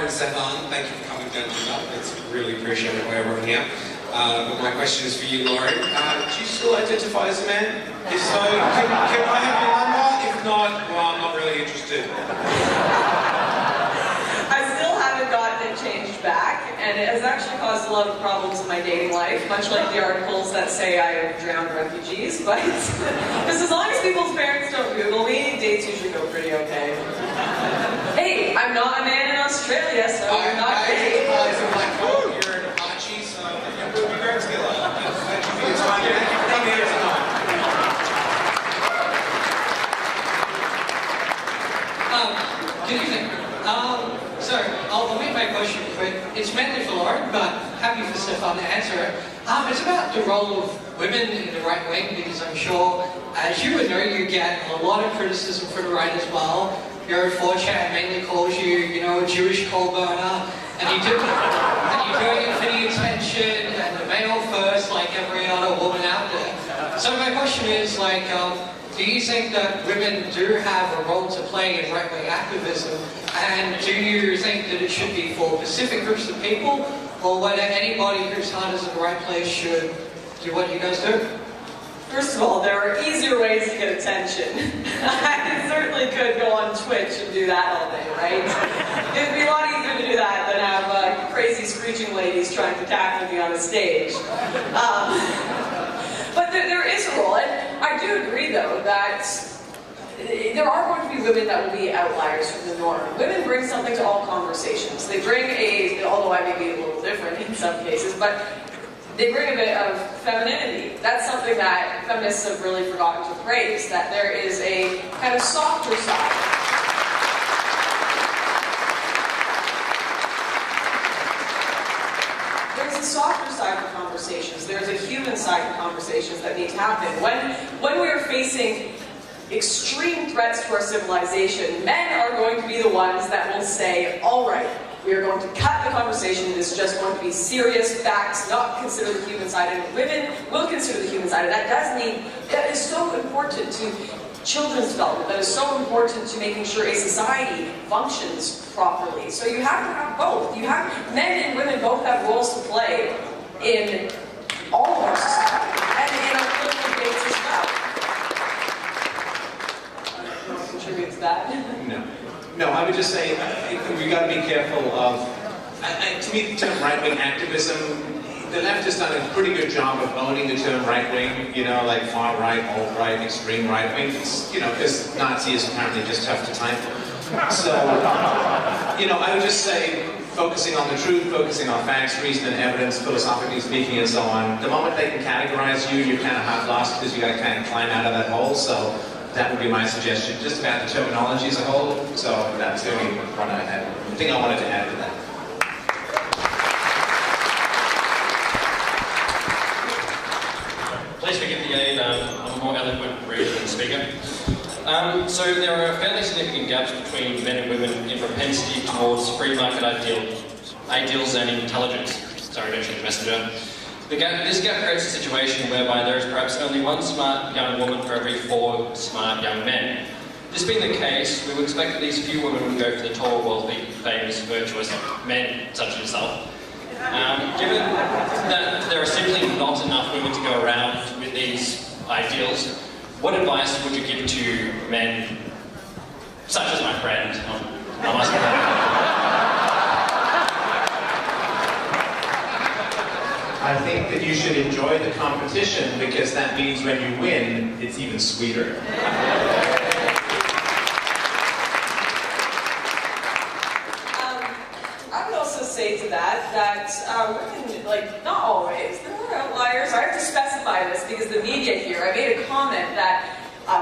and Stefan, thank you for coming down to Melbourne. It's really appreciated by everyone here. But my question is for you, Lauren. Do you still identify as a man? If so, can I have your number? If not, well, I'm not really interested. I still haven't gotten it changed back, and it has actually caused a lot of problems in my dating life, much like the articles that say I have drowned refugees, but because as long as people's parents don't Google me, dates usually go pretty okay. Hey, I'm not a man in Australia, so you're not gay. You're an Apache, so we'll be very together. Thank you for your time. Thank you for coming here tonight. Good evening. So, I'll make my question quick. It's mainly for Lauren, but happy for Stefan to answer it. It's about the role of women in the right wing, because I'm sure, as you would know, you get a lot of criticism from the right as well. Your 4chan mainly calls you, a Jewish coal burner, and you're doing it for the attention and the male first, like every other woman out there. So my question is, do you think that women do have a role to play in right-wing activism? And do you think that it should be for specific groups of people, or whether anybody whose heart is in the right place should do what you guys do? First of all, there are easier ways to get attention. I certainly could go on Twitch and do that all day, right? It'd be a lot easier to do that than have crazy screeching ladies trying to tackle me on a stage. But there is a role, and I do agree, though, that there are going to be women that will be outliers from the norm. Women bring something to all conversations. They bring although I may be a little different in some cases, but they bring a bit of femininity. That's something that feminists have really forgotten to praise, that there is a kind of softer side. There's a softer side of conversations. There's a human side of conversations that need to happen. When we are facing extreme threats to our civilization, men are going to be the ones that will say, all right, we are going to cut the conversation. This is just going to be serious facts, not consider the human side. And women will consider the human side. And that is so important to children's development. That is so important to making sure a society functions properly. So you have to have both. Men and women both have roles to play in all of our society and in our political debates as well. You want to contribute to that? No, I would just say we've got to be careful of, to me, the term right-wing activism, the left has done a pretty good job of owning the term right-wing, like far-right, alt-right, extreme right-wing, because Nazi is apparently just tough to type. So, I would just say, focusing on the truth, focusing on facts, reason and evidence, philosophically speaking and so on, the moment they can categorize you, you're kind of half lost because you got to kind of climb out of that hole, so that would be my suggestion, just about the terminology as a whole. So that's the only thing I wanted to add to that. Please forgive the aid, I'm a more eloquent reader than speaker. So there are fairly significant gaps between men and women in propensity towards free market ideals and intelligence. Sorry, eventually the messenger. This gap creates a situation whereby there is perhaps only one smart young woman for every 4 smart young men. This being the case, we would expect that these few women would go for the tall, wealthy, famous, virtuous men such as yourself. Given that there are simply not enough women to go around with these ideals, what advice would you give to men such as my friend? I think that you should enjoy the competition, because that means when you win, it's even sweeter. I would also say to that women, not always, there are outliers. I have to specify this because the media here, I made a comment that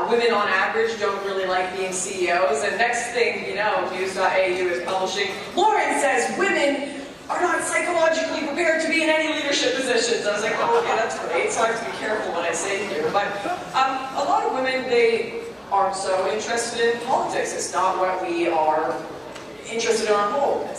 women on average don't really like being CEOs, and next thing you know, News.au is publishing, Lauren says women are not psychologically prepared to be in any leadership positions. I was like, oh, okay, that's great, so I have to be careful what I say here. But a lot of women, they aren't so interested in politics. It's not what we are interested in on whole.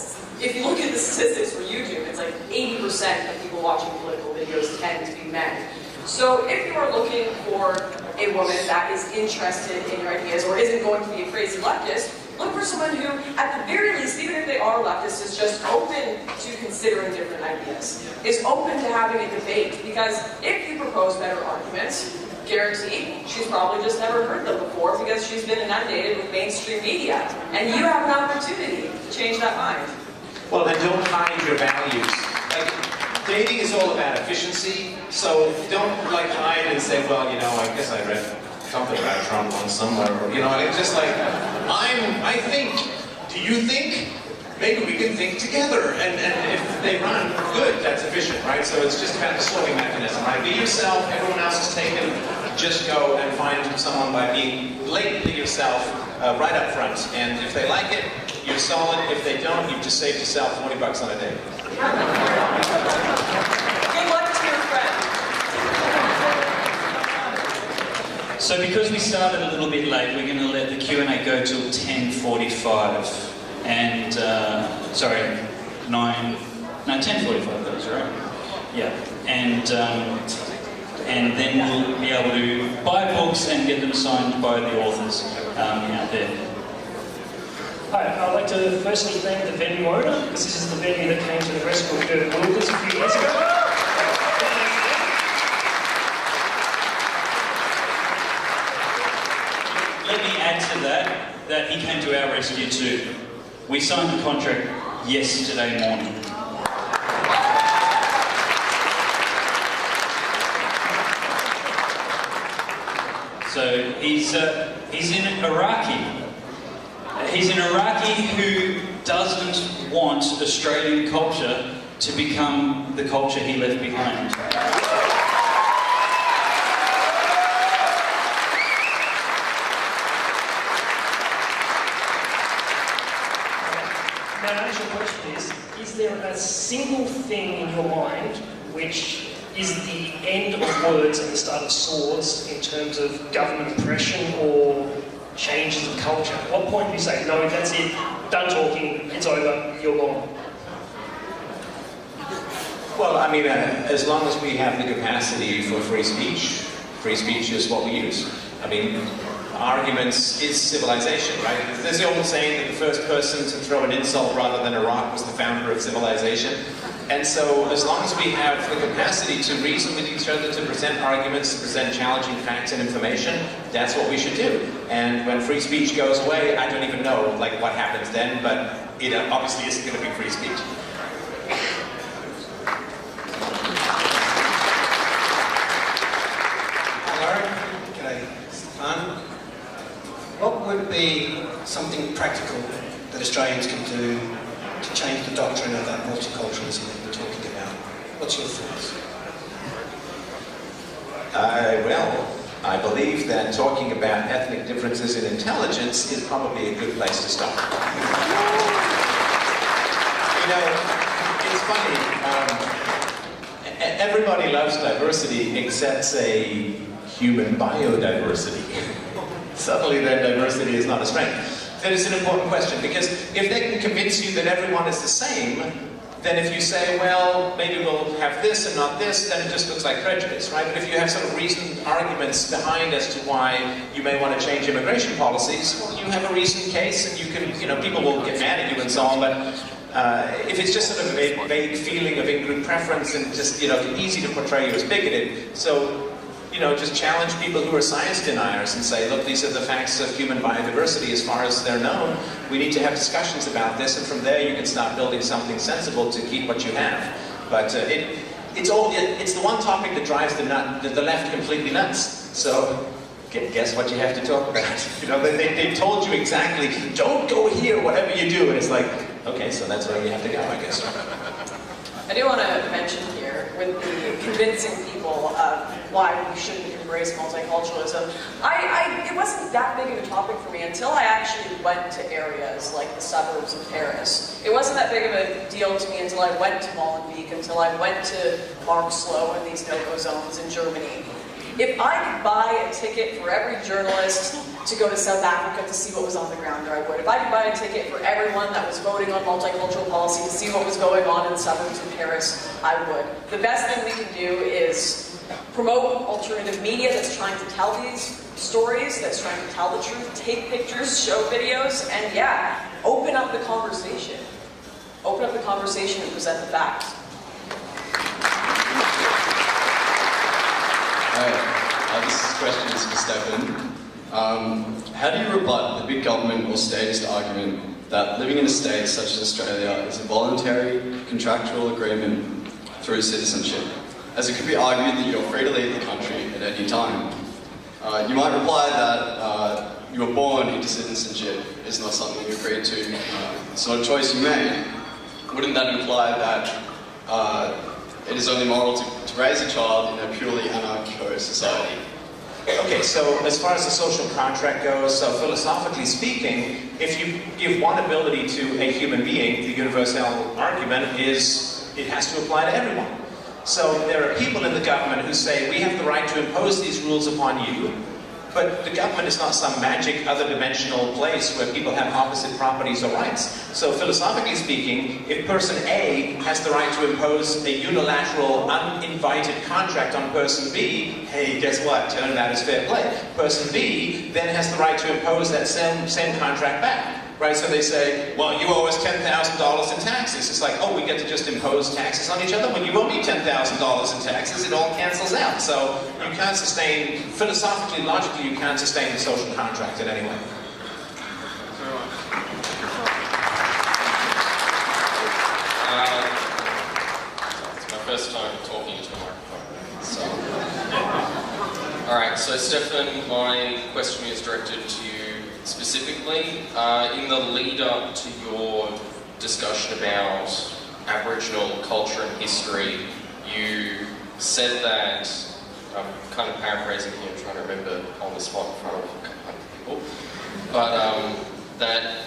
If you look at the statistics for YouTube, it's like 80% of people watching political videos tend to be men. So if you are looking for a woman that is interested in your ideas or isn't going to be a crazy leftist, Look for someone who, at the very least, even if they are leftist, is just open to considering different ideas, is open to having a debate. Because if you propose better arguments, guaranteed, she's probably just never heard them before because she's been inundated with mainstream media. And you have an opportunity to change that mind. Well, and don't hide your values. Like, dating is all about efficiency, so don't like hide and say, well, you know, I guess I read something about Trump on somewhere, or, you know, it's just like, I think, do you think? Maybe we can think together, and if they run, good, that's efficient, right? So it's just about the sorting mechanism, right? Be yourself, everyone else is taken, just go and find someone by being blatantly yourself right up front. And if they like it, you're solid. If they don't, you've just saved yourself $40 on a date. Good luck to your friend. So because we started a little bit late, we're going to let the Q&A go till 10:45. And, sorry, 10:45, that was right. Yeah. And then we'll be able to buy books and get them signed by the authors out there. Hi, I'd like to firstly thank the venue owner, because this is the venue that came to the rescue of Dirk Wilkes a few years ago. Let me add to that he came to our rescue too. We signed the contract yesterday morning. So he's an Iraqi. He's an Iraqi who doesn't want Australian culture to become the culture he left behind. Now, the actual question is there a single thing in your mind which is the end of words and the start of swords in terms of government oppression or changes of culture? At what point do you say, no, that's it, done talking, it's over, you're gone? Well, I mean, as long as we have the capacity for free speech is what we use. I mean, arguments is civilization, right? There's the old saying that the first person to throw an insult rather than a rock was the founder of civilization. And so, as long as we have the capacity to reason with each other, to present arguments, to present challenging facts and information, that's what we should do. And when free speech goes away, I don't even know, like, what happens then, but it obviously isn't going to be free speech. Hello, g'day, Stefan. What would be something practical that Australians can do to change the doctrine of that multiculturalism that we're talking about? What's your thoughts? Well, I believe that talking about ethnic differences in intelligence is probably a good place to start. You know, it's funny. Everybody loves diversity except, say, human biodiversity. Suddenly then diversity is not a strength. That is an important question, because if they can convince you that everyone is the same, then if you say, well, maybe we'll have this and not this, then it just looks like prejudice, right? But if you have sort of reasoned arguments behind as to why you may want to change immigration policies, well, you have a reasoned case, and you can, you know, people will get mad at you and so on, but if it's just sort of a vague feeling of in-group preference and just, you know, easy to portray you as bigoted, so, you know, just challenge people who are science deniers and say, look, these are the facts of human biodiversity as far as they're known. We need to have discussions about this, and from there you can start building something sensible to keep what you have. But it's the one topic that drives the left completely nuts. So guess what you have to talk about? You know, they've told you exactly, don't go here, whatever you do, and it's like, okay, so that's where you have to go, I guess. I do want to mention here, with the convincing people of why we shouldn't embrace multiculturalism, it wasn't that big of a topic for me until I actually went to areas like the suburbs of Paris. It wasn't that big of a deal to me until I went to Molenbeek, until I went to Marxloh and these no-go zones in Germany. If I could buy a ticket for every journalist to go to South Africa to see what was on the ground there, I would. If I could buy a ticket for everyone that was voting on multicultural policy to see what was going on in the suburbs of Paris, I would. The best thing we can do is promote alternative media that's trying to tell these stories, that's trying to tell the truth, take pictures, show videos, and yeah, open up the conversation. Open up the conversation and present the facts. Hi, this question is for Stefan. How do you rebut the big government or statist argument that living in a state such as Australia is a voluntary contractual agreement through citizenship, as it could be argued that you're free to leave the country at any time? You might reply that you were born into citizenship is not something you agreed to, it's not a choice you made. Wouldn't that imply that it is only moral to raise a child in a purely anarcho society? Okay, so as far as the social contract goes, so philosophically speaking, if you give one ability to a human being, the universal argument is it has to apply to everyone. So there are people in the government who say, we have the right to impose these rules upon you, but the government is not some magic other dimensional place where people have opposite properties or rights. So philosophically speaking, if person A has the right to impose a unilateral, uninvited contract on person B, hey, guess what? Turn it out as fair play. Person B then has the right to impose that same contract back. Right, so they say, well, you owe us $10,000 in taxes. It's like, oh, we get to just impose taxes on each other? When you owe me $10,000 in taxes, it all cancels out. So you can't sustain, philosophically, logically, you can't sustain the social contract in any way. It's my first time talking to a microphone. So, yeah. All right, so Stefan, my question is directed to you specifically. In the lead up to your discussion about Aboriginal culture and history, you said that, I'm kind of paraphrasing here, I'm trying to remember on the spot in front of a couple of people, but that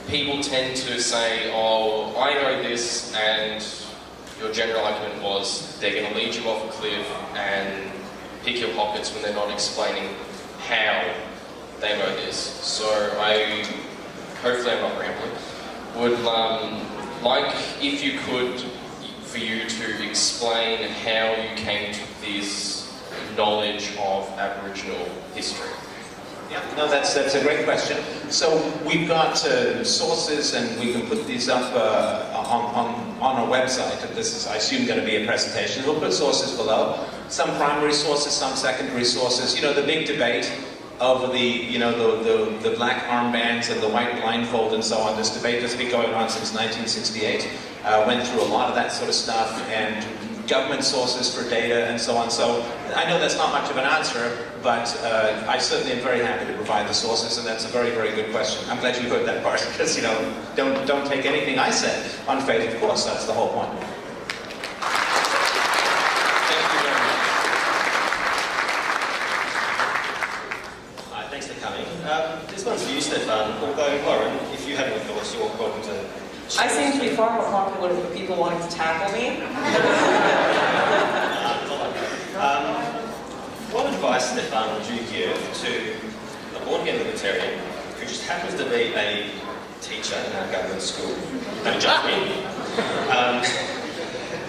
people tend to say, oh, I know this, and your general argument was they're going to lead you off a cliff and pick your pockets when they're not explaining how they know this. So hopefully I'm not rambling, would like if you could, for you to explain how you came to this knowledge of Aboriginal history. Yeah, no, that's a great question. So we've got sources, and we can put these up on our website. This is, I assume, going to be a presentation. We'll put sources below. Some primary sources, some secondary sources. You know, the big debate over the black armbands and the white blindfold and so on. This debate has been going on since 1968. Went through a lot of that sort of stuff, and government sources for data and so on. So I know that's not much of an answer, but I certainly am very happy to provide the sources, and that's a very, very good question. I'm glad you heard that part, because, you know, don't take anything I said on faith, of course. That's the whole point. Thank you very much. Hi, thanks for coming. This one's for you, Stefan, although, Lauren, if you have any thoughts, you're welcome to... I seem to be far more popular with the people wanting to tackle me. What advice, Stefan, would you give to a born-again libertarian who just happens to be a teacher in our government school? Don't judge me.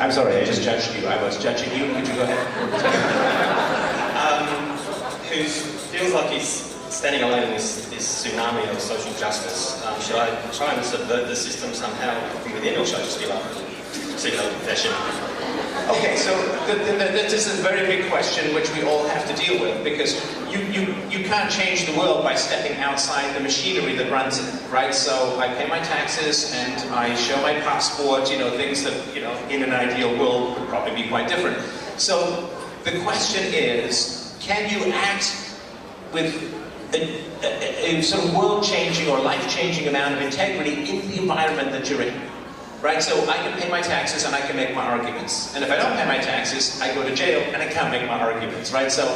I'm sorry, I just judged you. I was judging you. Could you go ahead? Who feels like he's standing alone in this tsunami of social justice. Should I try and subvert the system somehow from within, or should I just give up and seek a confession? Okay, so this is a very big question which we all have to deal with, because you can't change the world by stepping outside the machinery that runs it, right? So I pay my taxes and I show my passport, you know, things that, you know, in an ideal world would probably be quite different. So the question is, can you act with a sort of world-changing or life-changing amount of integrity in the environment that you're in? Right, so I can pay my taxes and I can make my arguments. And if I don't pay my taxes, I go to jail and I can't make my arguments, right? So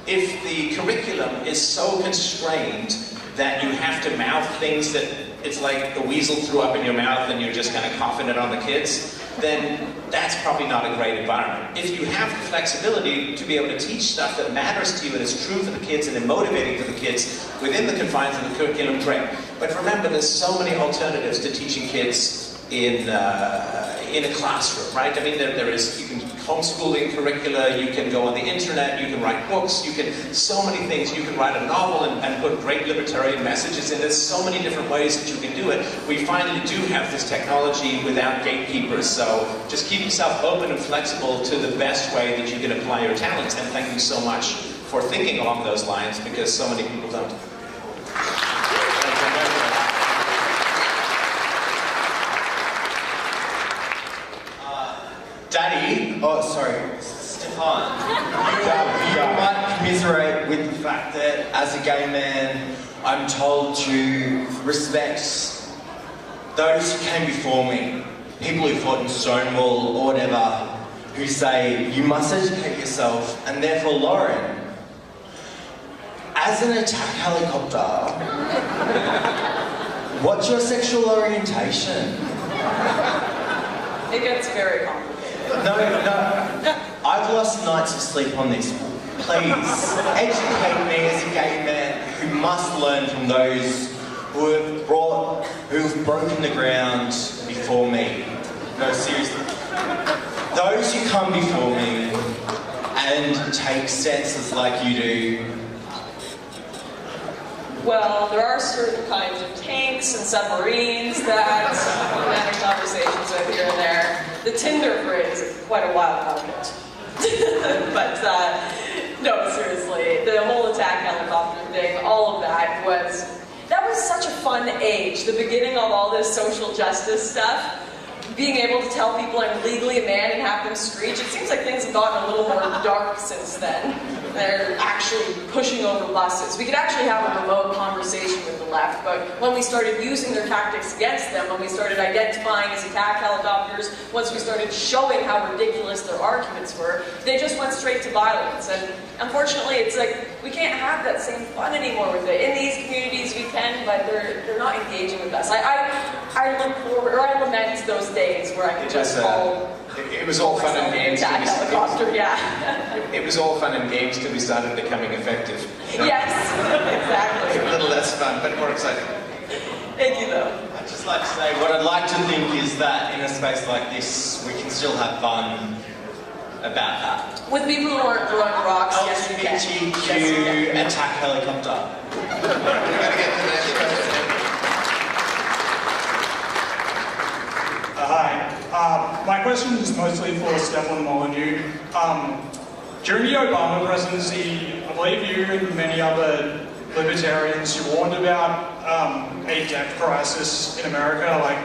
if the curriculum is so constrained that you have to mouth things that it's like a weasel threw up in your mouth and you're just kind of coughing it on the kids, then that's probably not a great environment. If you have the flexibility to be able to teach stuff that matters to you and is true for the kids and is motivating for the kids within the confines of the curriculum, great. But remember, there's so many alternatives to teaching kids in a classroom, right? I mean, there is, you can homeschooling curricula, you can go on the internet, you can write books, you can, so many things. You can write a novel and put great libertarian messages in. There's so many different ways that you can do it. We finally do have this technology without gatekeepers, so just keep yourself open and flexible to the best way that you can apply your talents. And thank you so much for thinking along those lines, because so many people don't. Daddy, oh sorry, Stefan, you might commiserate with the fact that as a gay man, I'm told to respect those who came before me, people who fought in Stonewall or whatever, who say you must educate yourself, and therefore Lauren, as an attack helicopter, what's your sexual orientation? It gets very complicated. No, I've lost nights of sleep on this. Please, educate me as a gay man who must learn from those who have broken the ground before me. No, seriously. Those who come before me and take stances like you do. Well, there are certain kinds of tanks and submarines that I'm having conversations with here and there. The Tinder phrase is quite a wild outfit. But no, seriously, the whole attack helicopter thing, all of that was such a fun age. The beginning of all this social justice stuff, being able to tell people I'm legally a man and have them screech. It seems like things have gotten a little more dark since then. They're actually pushing over buses. We could actually have a remote conversation with the left, but when we started using their tactics against them, when we started identifying as attack helicopters, once we started showing how ridiculous their arguments were, they just went straight to violence. And unfortunately, it's like, we can't have that same fun anymore with it. In these communities we can, but they're not engaging with us. I look forward, or I lament those days where I could just call. It was all fun and games. Attack helicopter, yeah. It was all fun and games till we started becoming effective. Yes, exactly. A little less fun, but more exciting. Thank you, though. I'd just like to say, what I'd like to think is that in a space like this, we can still have fun about that. With people who aren't throwing rocks, yes, you can. LGBTQ attack helicopter. We're going to get to the next question. Hi. My question is mostly for Stefan Molyneux. During the Obama presidency, I believe you and many other libertarians, you warned about a debt crisis in America, like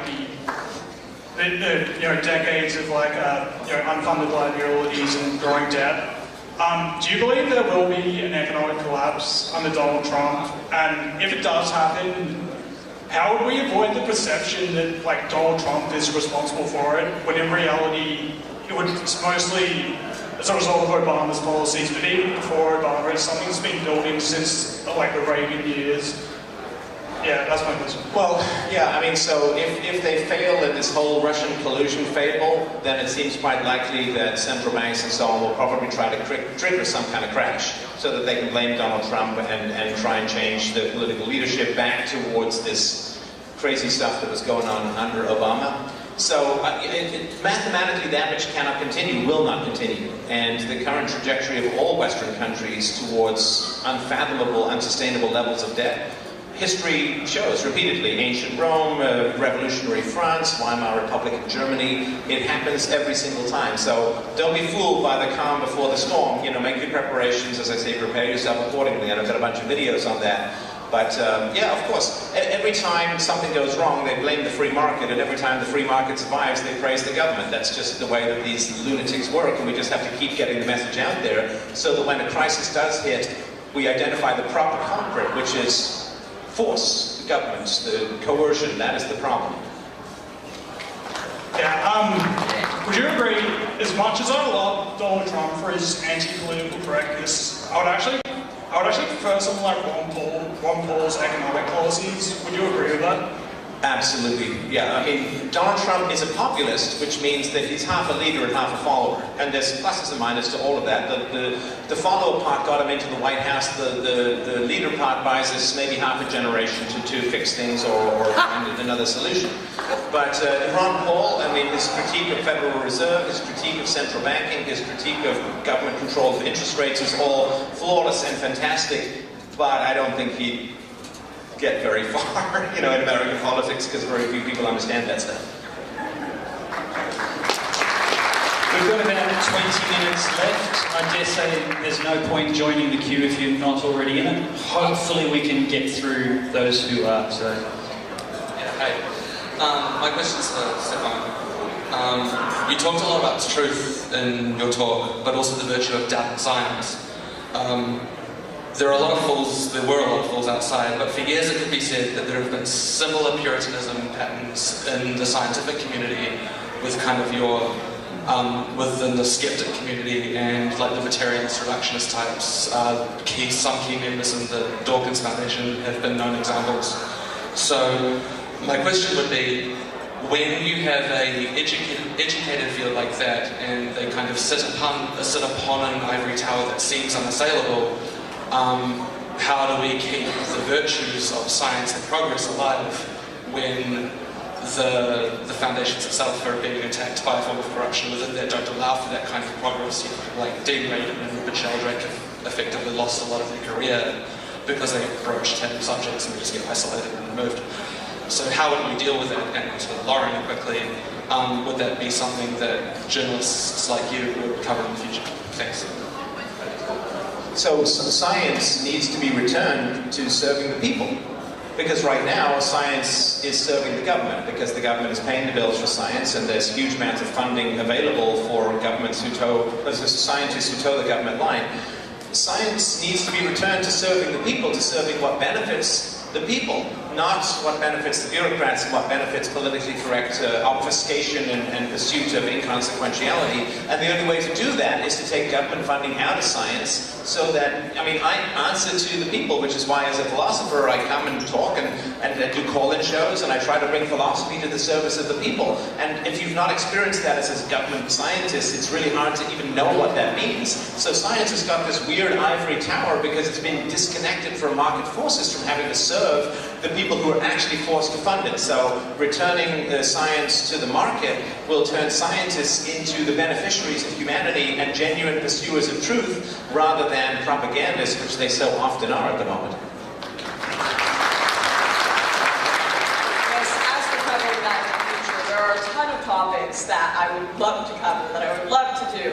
the decades of unfunded liabilities and growing debt. Do you believe there will be an economic collapse under Donald Trump? And if it does happen, how would we avoid the perception that Donald Trump is responsible for it, when in reality it's mostly as a result of Obama's policies? But even before Obama, it's something that's been building since the Reagan years. Yeah, that's my question. Well, yeah, I mean, so if they fail at this whole Russian collusion fable, then it seems quite likely that central banks and so on will probably try to trigger some kind of crash so that they can blame Donald Trump and try and change the political leadership back towards this crazy stuff that was going on under Obama. So mathematically, that which cannot continue will not continue. And the current trajectory of all Western countries towards unfathomable, unsustainable levels of debt, history shows repeatedly. Ancient Rome, revolutionary France, Weimar Republic of Germany. It happens every single time. So don't be fooled by the calm before the storm. Make good preparations. As I say, prepare yourself accordingly. And I've got a bunch of videos on that. But yeah, of course, every time something goes wrong, they blame the free market. And every time the free market survives, they praise the government. That's just the way that these lunatics work. And we just have to keep getting the message out there so that when a crisis does hit, we identify the proper culprit, which is force, the government, the coercion. That is the problem. Yeah, would you agree, as much as I love Donald Trump for his anti-political correctness, I would actually prefer something like Ron Paul's economic policies. Would you agree with that? Absolutely, yeah. I mean, Donald Trump is a populist, which means that he's half a leader and half a follower. And there's pluses and minuses to all of that. The follower part got him into the White House. The leader part buys us maybe half a generation to fix things or find another solution. But Ron Paul, I mean, his critique of Federal Reserve, his critique of central banking, his critique of government control of interest rates is all flawless and fantastic. But I don't think he'd get very far, in American politics, because very few people understand that stuff. We've got about 20 minutes left. I dare say there's no point joining the queue if you're not already in it. Hopefully we can get through those who are, so. Yeah, hi. My question's for Stefan. You talked a lot about truth in your talk, but also the virtue of doubt and science. There were a lot of fools outside, but for years it could be said that there have been similar Puritanism patterns in the scientific community with kind of your, within the skeptic community and like libertarianist reductionist types. Some key members in the Dawkins Foundation have been known examples. So my question would be, when you have an educated field like that and they kind of sit upon an ivory tower that seems unassailable, how do we keep the virtues of science and progress alive when the foundations itself are being attacked by a form of corruption within that don't allow for that kind of progress? Like Dean Radin and Rupert Sheldrake have effectively lost a lot of their career because they approach taboo subjects and they just get isolated and removed. So how would we deal with that? And to Lauren quickly, would that be something that journalists like you would cover in the future? Thanks. So science needs to be returned to serving the people. Because right now, science is serving the government, because the government is paying the bills for science, and there's huge amounts of funding available for governments scientists who toe the government line. Science needs to be returned to serving the people, to serving what benefits the people, not what benefits the bureaucrats and what benefits politically correct obfuscation and pursuit of inconsequentiality. And the only way to do that is to take government funding out of science so that, I answer to the people, which is why as a philosopher I come and talk and do call-in shows, and I try to bring philosophy to the service of the people. And if you've not experienced that as a government scientist, it's really hard to even know what that means. So science has got this weird ivory tower because it's been disconnected from market forces from having to serve the people who are actually forced to fund it. So returning science to the market will turn scientists into the beneficiaries of humanity and genuine pursuers of truth rather than propagandists, which they so often are at the moment. Yes, as for covering that in the future, there are a ton of topics that I would love to cover, that I would love to do.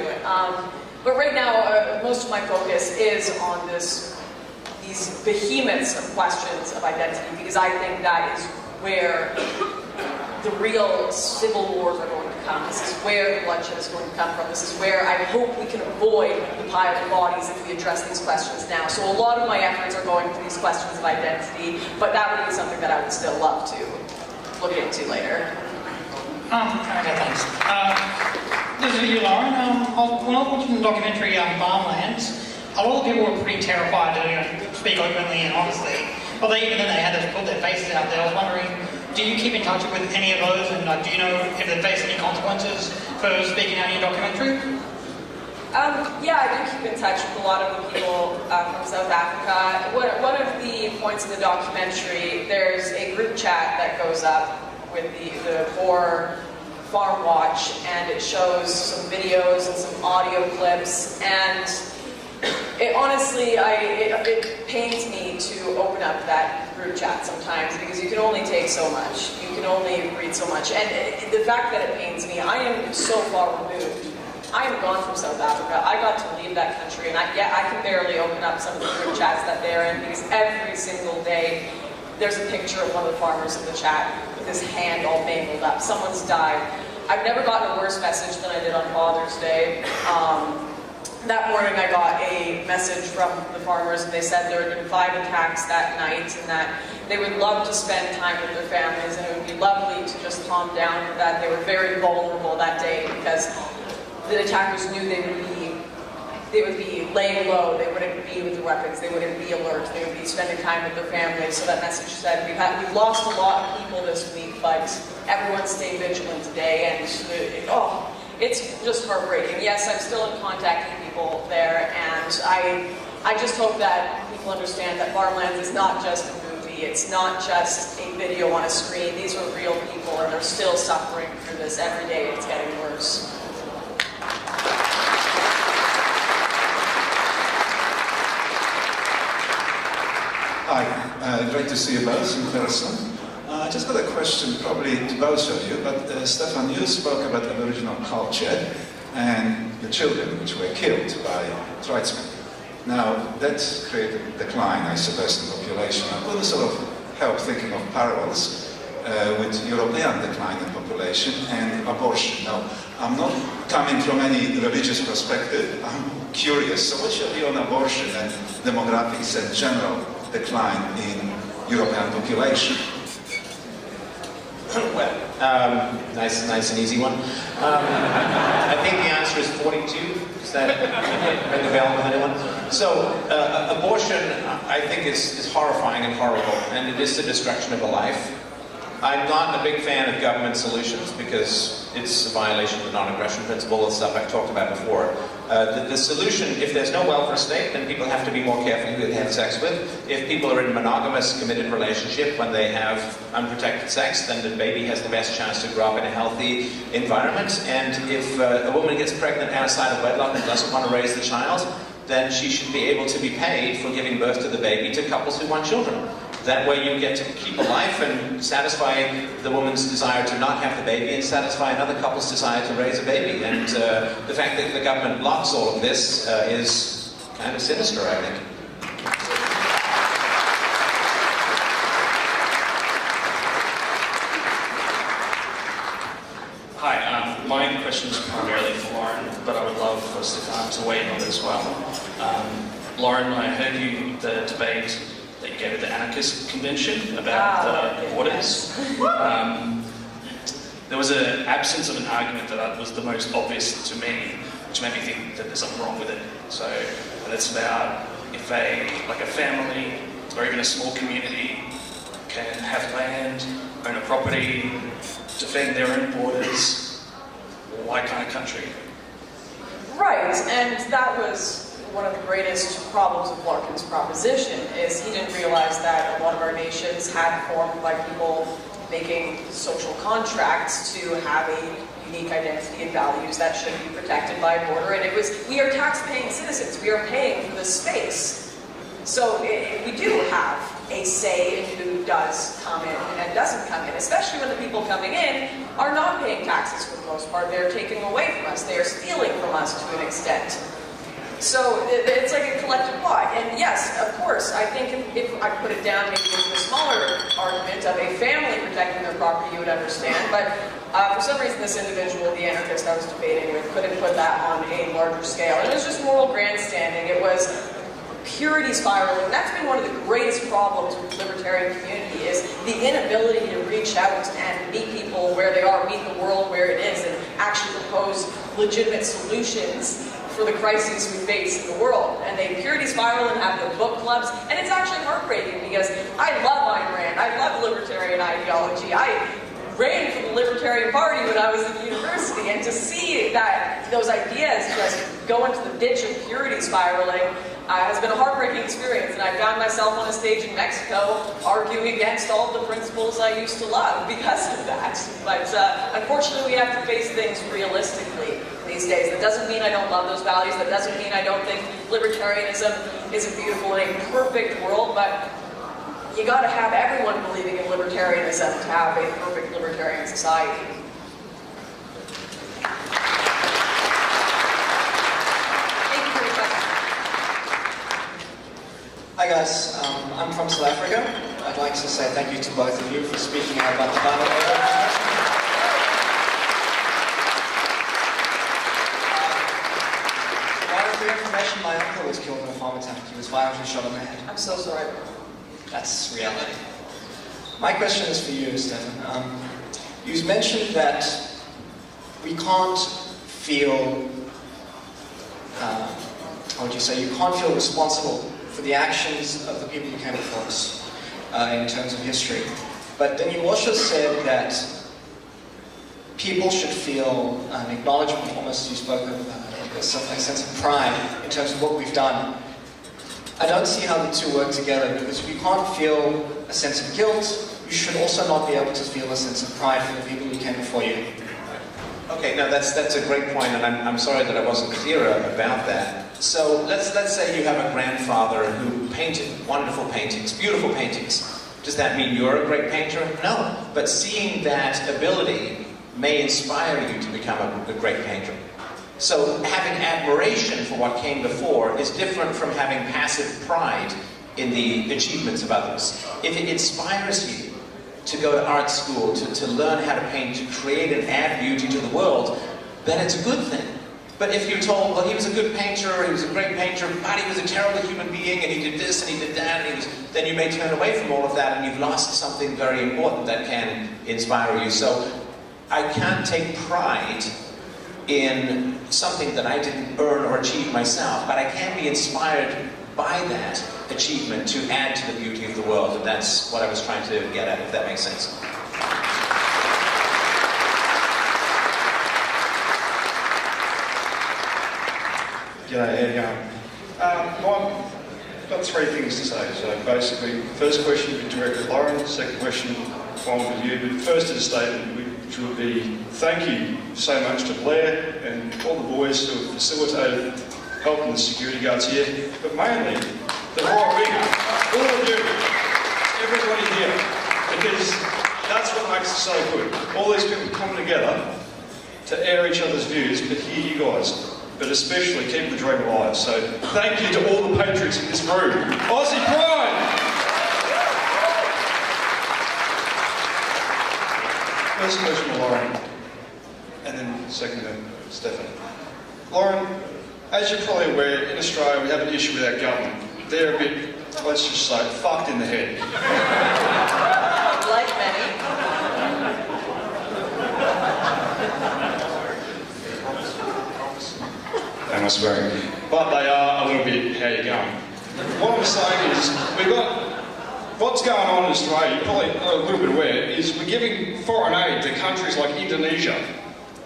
But right now, most of my focus is on these behemoths of questions of identity, because I think that is where the real civil wars are going to come. This is where the bloodshed is going to come from. This is where I hope we can avoid the pile of bodies if we address these questions now. So a lot of my efforts are going to these questions of identity, but that would be something that I would still love to look into later. Okay, thanks. This is for you, Lauren. When I was watching the documentary Farmlands, a lot of people were pretty terrified to speak openly and honestly. But even then they had to put their faces out there. I was wondering, do you keep in touch with any of those, and do you know if they face any consequences for speaking out in your documentary? Yeah, I do keep in touch with a lot of the people from South Africa. One of the points in the documentary, there's a group chat that goes up with the Boer Farm Watch, and it shows some videos and some audio clips, and it honestly, it pains me to open up that group chat sometimes, because you can only take so much. You can only read so much. And the fact that it pains me, I am so far removed. I am gone from South Africa. I got to leave that country, and I can barely open up some of the group chats that they're in, because every single day there's a picture of one of the farmers in the chat with his hand all mangled up. Someone's died. I've never gotten a worse message than I did on Father's Day. That morning I got a message from the farmers, and they said there had been 5 attacks that night, and that they would love to spend time with their families, and it would be lovely to just calm down, and that they were very vulnerable that day because the attackers knew they would be laying low, they wouldn't be be with the weapons, they wouldn't be alert, they would be spending time with their families. So that message said, we've lost a lot of people this week, but everyone stay vigilant today. And it's just heartbreaking. Yes, I'm still in contact with people there, and I just hope that people understand that Farmlands is not just a movie, it's not just a video on a screen. These are real people, and they're still suffering through this every day. It's getting worse. Hi, great to see you both in person. I just got a question probably to both of you, but Stefan, you spoke about Aboriginal culture and the children which were killed by tribesmen. Now, that created a decline, I suppose, in population. I couldn't sort of help thinking of parallels with European decline in population and abortion. Now, I'm not coming from any religious perspective, I'm curious. So what's your view on abortion and demographics and general decline in European population? Well, nice and easy one. I think the answer is 42. Is that ring the bell with anyone? So, abortion, I think, is horrifying and horrible, and it is the destruction of a life. I'm not a big fan of government solutions because it's a violation of the non-aggression principle and stuff I've talked about before. The solution, if there's no welfare state, then people have to be more careful who they have sex with. If people are in a monogamous, committed relationship when they have unprotected sex, then the baby has the best chance to grow up in a healthy environment. And if a woman gets pregnant outside of wedlock and doesn't want to raise the child, then she should be able to be paid for giving birth to the baby to couples who want children. That way you get to keep a life and satisfy the woman's desire to not have the baby and satisfy another couple's desire to raise a baby. And the fact that the government blocks all of this is kind of sinister, I think. Hi, my question is primarily for Lauren, but I would love for Stefan to weigh in on it as well. Lauren, I heard you the debate that you gave at the anarchist convention about the borders. There was an absence of an argument that was the most obvious to me, which made me think that there's something wrong with it. So that's about if a family or even a small community can have land, own a property, defend their own borders, why can't a country? Right, and that was one of the greatest problems of Larkin's proposition, is he didn't realize that a lot of our nations had formed by people making social contracts to have a unique identity and values that should be protected by a border, and it was, we are tax-paying citizens, we are paying for this space. So we do have a say in who does come in and doesn't come in, especially when the people coming in are not paying taxes for the most part. They're taking away from us, they are stealing from us to an extent. So it's like a collective plot. And yes, of course, I think if I put it down maybe into a smaller argument of a family protecting their property, you would understand. But for some reason, this individual, the anarchist I was debating with, couldn't put that on a larger scale. And it was just moral grandstanding. It was purity spiraling. That's been one of the greatest problems with the libertarian community, is the inability to reach out and meet people where they are, meet the world where it is, and actually propose legitimate solutions for the crises we face in the world. And they purity spiral and have the book clubs, and it's actually heartbreaking because I love Ayn Rand, I love libertarian ideology. I ran for the Libertarian Party when I was in university, and to see that those ideas just go into the ditch of purity spiraling has been a heartbreaking experience, and I found myself on a stage in Mexico arguing against all the principles I used to love because of that. But unfortunately, we have to face things realistically these days. That doesn't mean I don't love those values. That doesn't mean I don't think libertarianism isn't beautiful in a perfect world, but you got to have everyone believing in libertarianism to have a perfect libertarian society. Hi guys, I'm from South Africa. I'd like to say thank you to both of you for speaking out about the battle. For your information, my uncle was killed in a farm attack. He was violently shot on the head. I'm so sorry. That's reality. My question is for you, Stefan. You mentioned that we can't feel how would you say, you can't feel responsible for the actions of the people who came before us in terms of history. But then you also said that people should feel an acknowledgement, almost you spoke of a sense of pride in terms of what we've done. I don't see how the two work together, because if you can't feel a sense of guilt, you should also not be able to feel a sense of pride for the people who came before you. Okay, no, that's a great point, and I'm sorry that I wasn't clearer about that. So let's say you have a grandfather who painted wonderful paintings, beautiful paintings. Does that mean you're a great painter? No, but seeing that ability may inspire you to become a great painter. So having admiration for what came before is different from having passive pride in the achievements of others. If it inspires you to go to art school, to learn how to paint, to create and add beauty to the world, then it's a good thing. But if you're told, well, he was a good painter, he was a great painter, but he was a terrible human being, and he did this and he did that, and then you may turn away from all of that, and you've lost something very important that can inspire you. So I can't take pride in something that I didn't earn or achieve myself, but I can be inspired by that achievement to add to the beauty of the world, and that's what I was trying to get at, if that makes sense. G'day, how you going? I've got three things to say. So basically, first question would be directed at Lauren, second question, one with you. But first is a statement which would be thank you so much to Blair and all the boys who have facilitated helping the security guards here, but mainly the right wing, all of you, everybody here, because that's what makes it so good. All these people coming together to air each other's views, but hear you guys. But especially keep the dream alive. So thank you to all the patriots in this room. Aussie pride! First question to Lauren, and then second to Stefan. Lauren, as you're probably aware, in Australia we have an issue with our government. They're a bit, let's just say, fucked in the head. Like many. Am I swearing? But they are a little bit, how you going? What I'm saying is, we've got, what's going on in Australia, you're probably a little bit aware, is we're giving foreign aid to countries like Indonesia.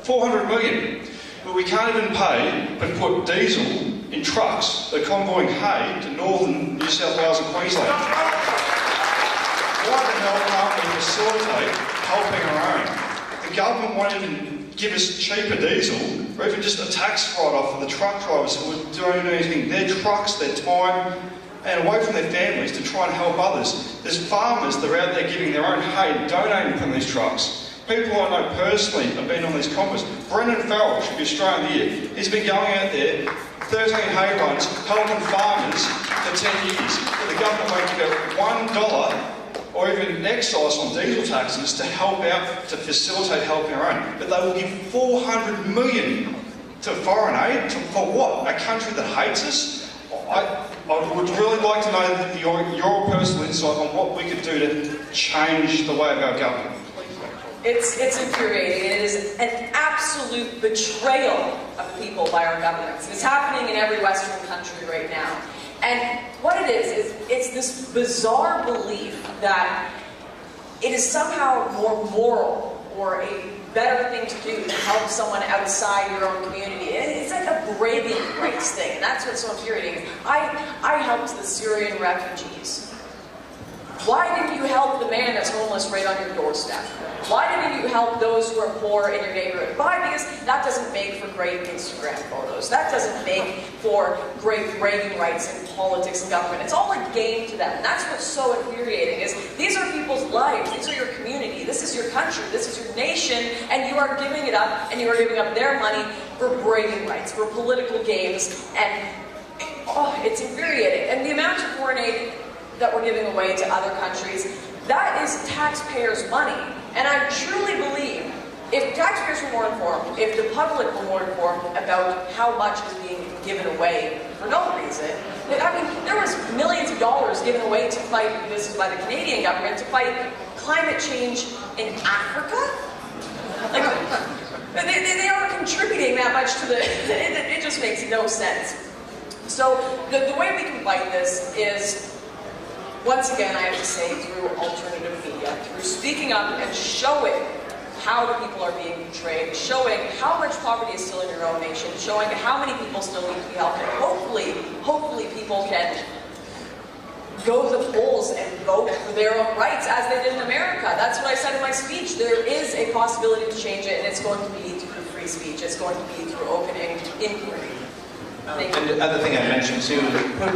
400 million. But we can't even pay, but put diesel in trucks that are convoying hay to northern New South Wales and Queensland. Why the hell can't we facilitate helping our own? The government won't even give us cheaper diesel, or even just a tax write-off for the truck drivers who are doing anything, their trucks, their time, and away from their families to try and help others. There's farmers that are out there giving their own hay, donating from these trucks. People I know personally have been on these convoys. Brendan Farrell should be Australian of the Year. He's been going out there, 13 hay runs, helping farmers for 10 years. But the government won't give out $1 or even excise on diesel taxes to help out, to facilitate helping our own. But they will give 400 million to foreign aid, for what? A country that hates us? I would really like to know your personal insight on what we could do to change the way of our government. It's infuriating. It is an absolute betrayal of the people by our governments. It's happening in every Western country right now. And what it is it's this bizarre belief that it is somehow more moral or a better thing to do to help someone outside your own community. It's like a bragging rights thing, and that's what's so infuriating. I helped the Syrian refugees. Why didn't you help the man that's homeless right on your doorstep? Why didn't you help those who are poor in your neighborhood? Why? Because that doesn't make for great Instagram photos. That doesn't make for great bragging rights in politics and government. It's all a game to them. And that's what's so infuriating is these are people's lives. These are your community. This is your country. This is your nation. And you are giving it up, and you are giving up their money for bragging rights, for political games. And it's infuriating. And the amount of foreign aid that we're giving away to other countries, that is taxpayers' money. And I truly believe if taxpayers were more informed, if the public were more informed about how much is being given away for no reason, I mean, there was millions of dollars given away to fight, this is by the Canadian government, to fight climate change in Africa? Like, they are contributing that much to the, it just makes no sense. So the way we can fight this is, once again, I have to say, through alternative media, through speaking up and showing how the people are being portrayed, showing how much poverty is still in your own nation, showing how many people still need to be helped, and hopefully people can go to the polls and vote for their own rights, as they did in America. That's what I said in my speech. There is a possibility to change it, and it's going to be through free speech. It's going to be through open inquiry. And the other thing I mentioned too,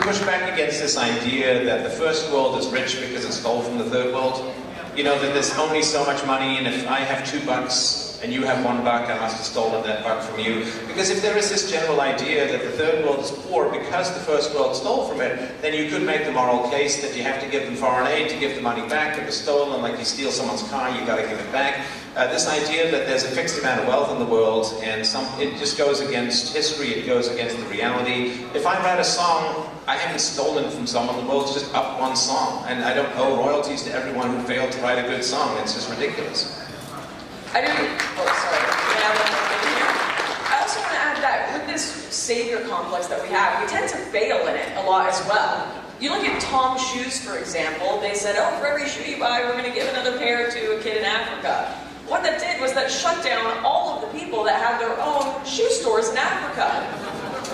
push back against this idea that the first world is rich because it stole from the third world. You know, that there's only so much money, and if I have $2 and you have $1, I must have stolen that buck from you. Because if there is this general idea that the third world is poor because the first world stole from it, then you could make the moral case that you have to give them foreign aid to give the money back that was stolen, like you steal someone's car, you got to give it back. This idea that there's a fixed amount of wealth in the world, and it just goes against history, it goes against the reality. If I write a song, I haven't stolen from someone, the world's just up one song, and I don't owe royalties to everyone who failed to write a good song. It's just ridiculous. I also want to add that with this savior complex that we have, we tend to fail in it a lot as well. You look at Tom's shoes, for example, they said, oh, for every shoe you buy, we're going to give another pair to a kid in Africa. What that did was that shut down all of the people that have their own shoe stores in Africa.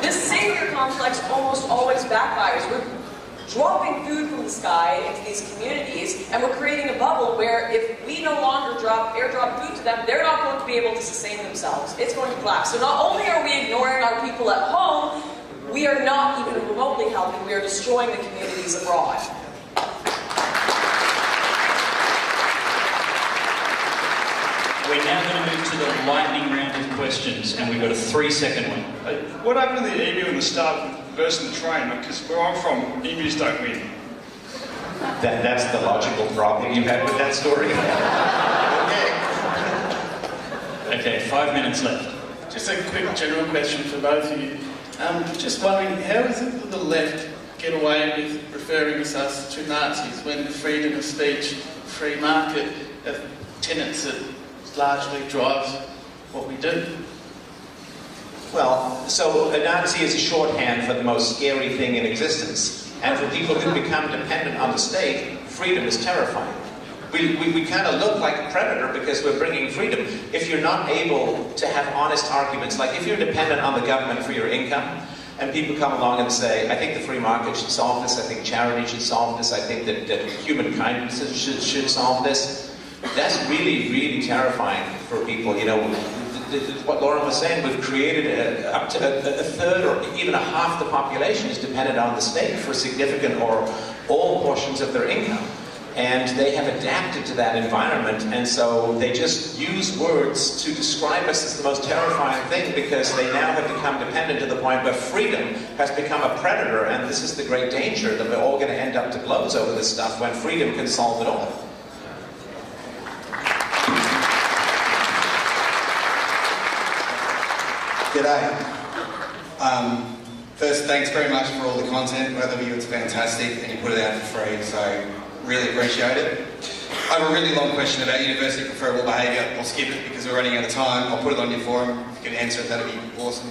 This savior complex almost always backfires. We're dropping food from the sky into these communities, and we're creating a bubble where if we no longer airdrop food to them, they're not going to be able to sustain themselves. It's going to collapse. So not only are we ignoring our people at home, we are not even remotely helping. We are destroying the communities abroad. We're now going to move to the lightning round of questions, and we've got a 3-second one. What happened to the emu in the start versus the train? Because where I'm from, emus don't win. That's the logical problem you had with that story. Okay, 5 minutes left. Just a quick general question for both of you. Just wondering, how is it that the left get away with referring us to Nazis when freedom of speech, free market are tenets that largely drives what we do? Well, so a Nazi is a shorthand for the most scary thing in existence. And for people who become dependent on the state, freedom is terrifying. We kind of look like a predator because we're bringing freedom. If you're not able to have honest arguments, like if you're dependent on the government for your income, and people come along and say, I think the free market should solve this, I think charity should solve this, I think that human kindness should solve this, that's really, really terrifying for people. You know, what Lauren was saying, we've created up to a third or even a half the population is dependent on the state for significant or all portions of their income. And they have adapted to that environment, and so they just use words to describe us as the most terrifying thing because they now have become dependent to the point where freedom has become a predator, and this is the great danger that we're all going to end up to blows over this stuff when freedom can solve it all. G'day. First, thanks very much for all the content. Both of you, it's fantastic, and you put it out for free, so really appreciate it. I have a really long question about university preferable behaviour. I'll skip it because we're running out of time. I'll put it on your forum. If you can answer it, that'd be awesome.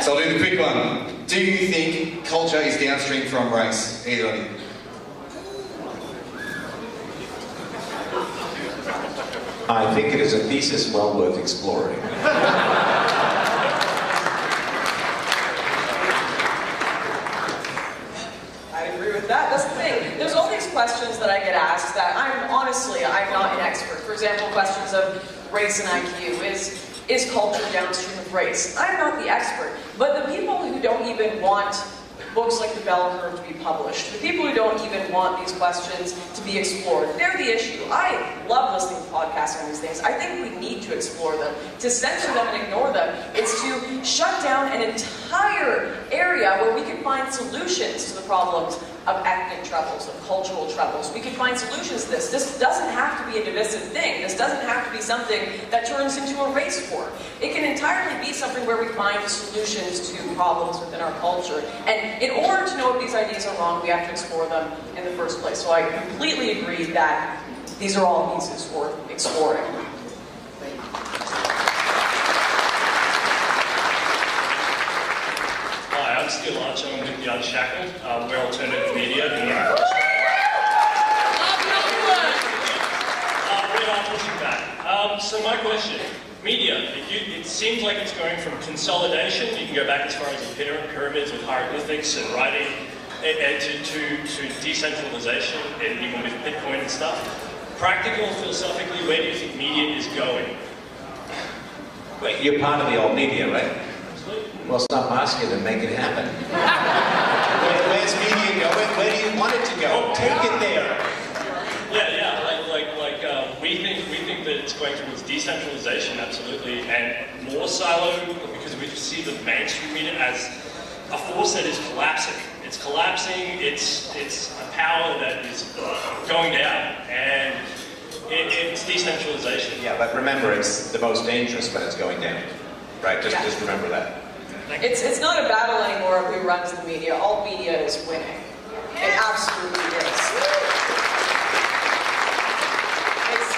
So I'll do the quick one. Do you think culture is downstream from race? Either of you. I think it is a thesis well worth exploring. That's the thing. There's all these questions that I get asked that I'm not an expert. For example, questions of race and IQ. Is culture downstream of race? I'm not the expert. But the people who don't even want books like The Bell Curve to be published, the people who don't even want these questions to be explored, they're the issue. I love listening to podcasts on these things. I think we need to explore them. To censor them and ignore them is to shut down an entire area where we can find solutions to the problems of ethnic troubles, of cultural troubles. We can find solutions to this. This doesn't have to be a divisive thing. This doesn't have to be something that turns into a race war. It can entirely be something where we find solutions to problems within our culture. And in order to know if these ideas are wrong, we have to explore them in the first place. So I completely agree that these are all pieces worth exploring. Hi, Saskia Larchon with The Unshackled. We're alternative media in the We're not pushing back. So my question, media, it seems like it's going from consolidation, you can go back as far as the pyramids with hieroglyphics and writing, and to decentralization, and even with Bitcoin and stuff. Practical, philosophically, where do you think media is going? Wait, you're part of the old media, right? Well, stop asking and make it happen. Where's media going? Where do you want it to go? Take it there. We think that it's going towards decentralization, absolutely, and more silo, because we see the mainstream media as a force that is collapsing. It's collapsing. It's a power that is going down, and it's decentralization. Yeah, but remember, it's the most dangerous when it's going down, right? Just remember that. It's not a battle anymore of who runs the media. All media is winning. It absolutely is.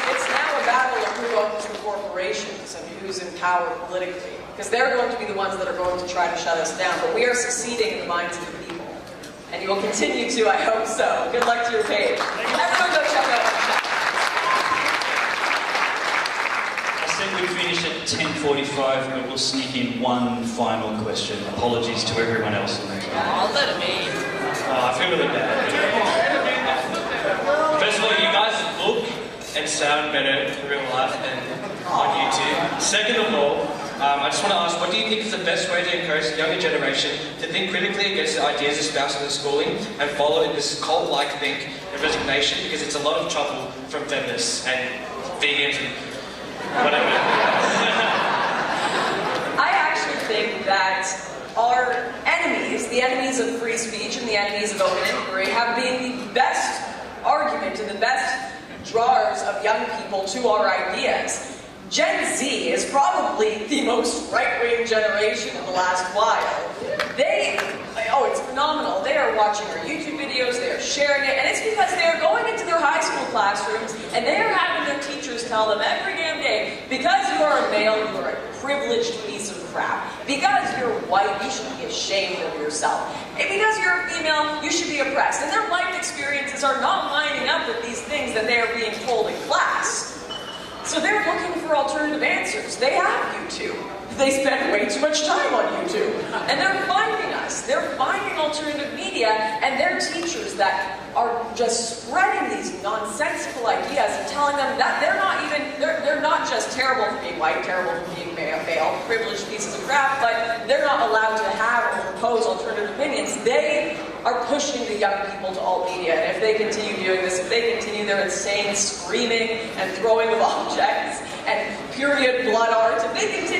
It's now a battle of who owns the corporations and who's in power politically. Because they're going to be the ones that are going to try to shut us down. But we are succeeding in the minds of the people. And you will continue to, I hope so. Good luck to your page. Everyone go check out my channel. I said we'd finish at 10:45, but we'll sneak in one final question. Apologies to everyone else in the crowd. I'll let him in. I feel really bad. First of all, you guys look and sound better in real life than on YouTube. Second of all, I just want to ask, what do you think is the best way to encourage the younger generation to think critically against the ideas espoused in the schooling and follow in this cult-like think and resignation? Because it's a lot of trouble from feminists and vegans and whatever. I actually think that our enemies, the enemies of free speech and the enemies of open inquiry, have been the best argument and the best drawers of young people to our ideas. Gen Z is probably the most right-wing generation in the last while. It's phenomenal. They are watching our YouTube videos, they are sharing it, and it's because they are going into their high school classrooms and they are having their teachers tell them every damn day, because you are a male, you are a privileged piece of crap. Because you're white, you should be ashamed of yourself. And because you're a female, you should be oppressed. And their life experiences are not lining up with these things that they are being told in class. So they're looking for alternative answers. They have YouTube. They spend way too much time on YouTube. And they're finding us. They're finding alternative media, and they're teachers that are just spreading these nonsensical ideas and telling them that they're not just terrible for being white, terrible for being male, privileged pieces of crap, but they're not allowed to have or propose alternative opinions. They are pushing the young people to alt media, and if they continue doing this, if they continue their insane screaming and throwing of objects and period blood art, if they continue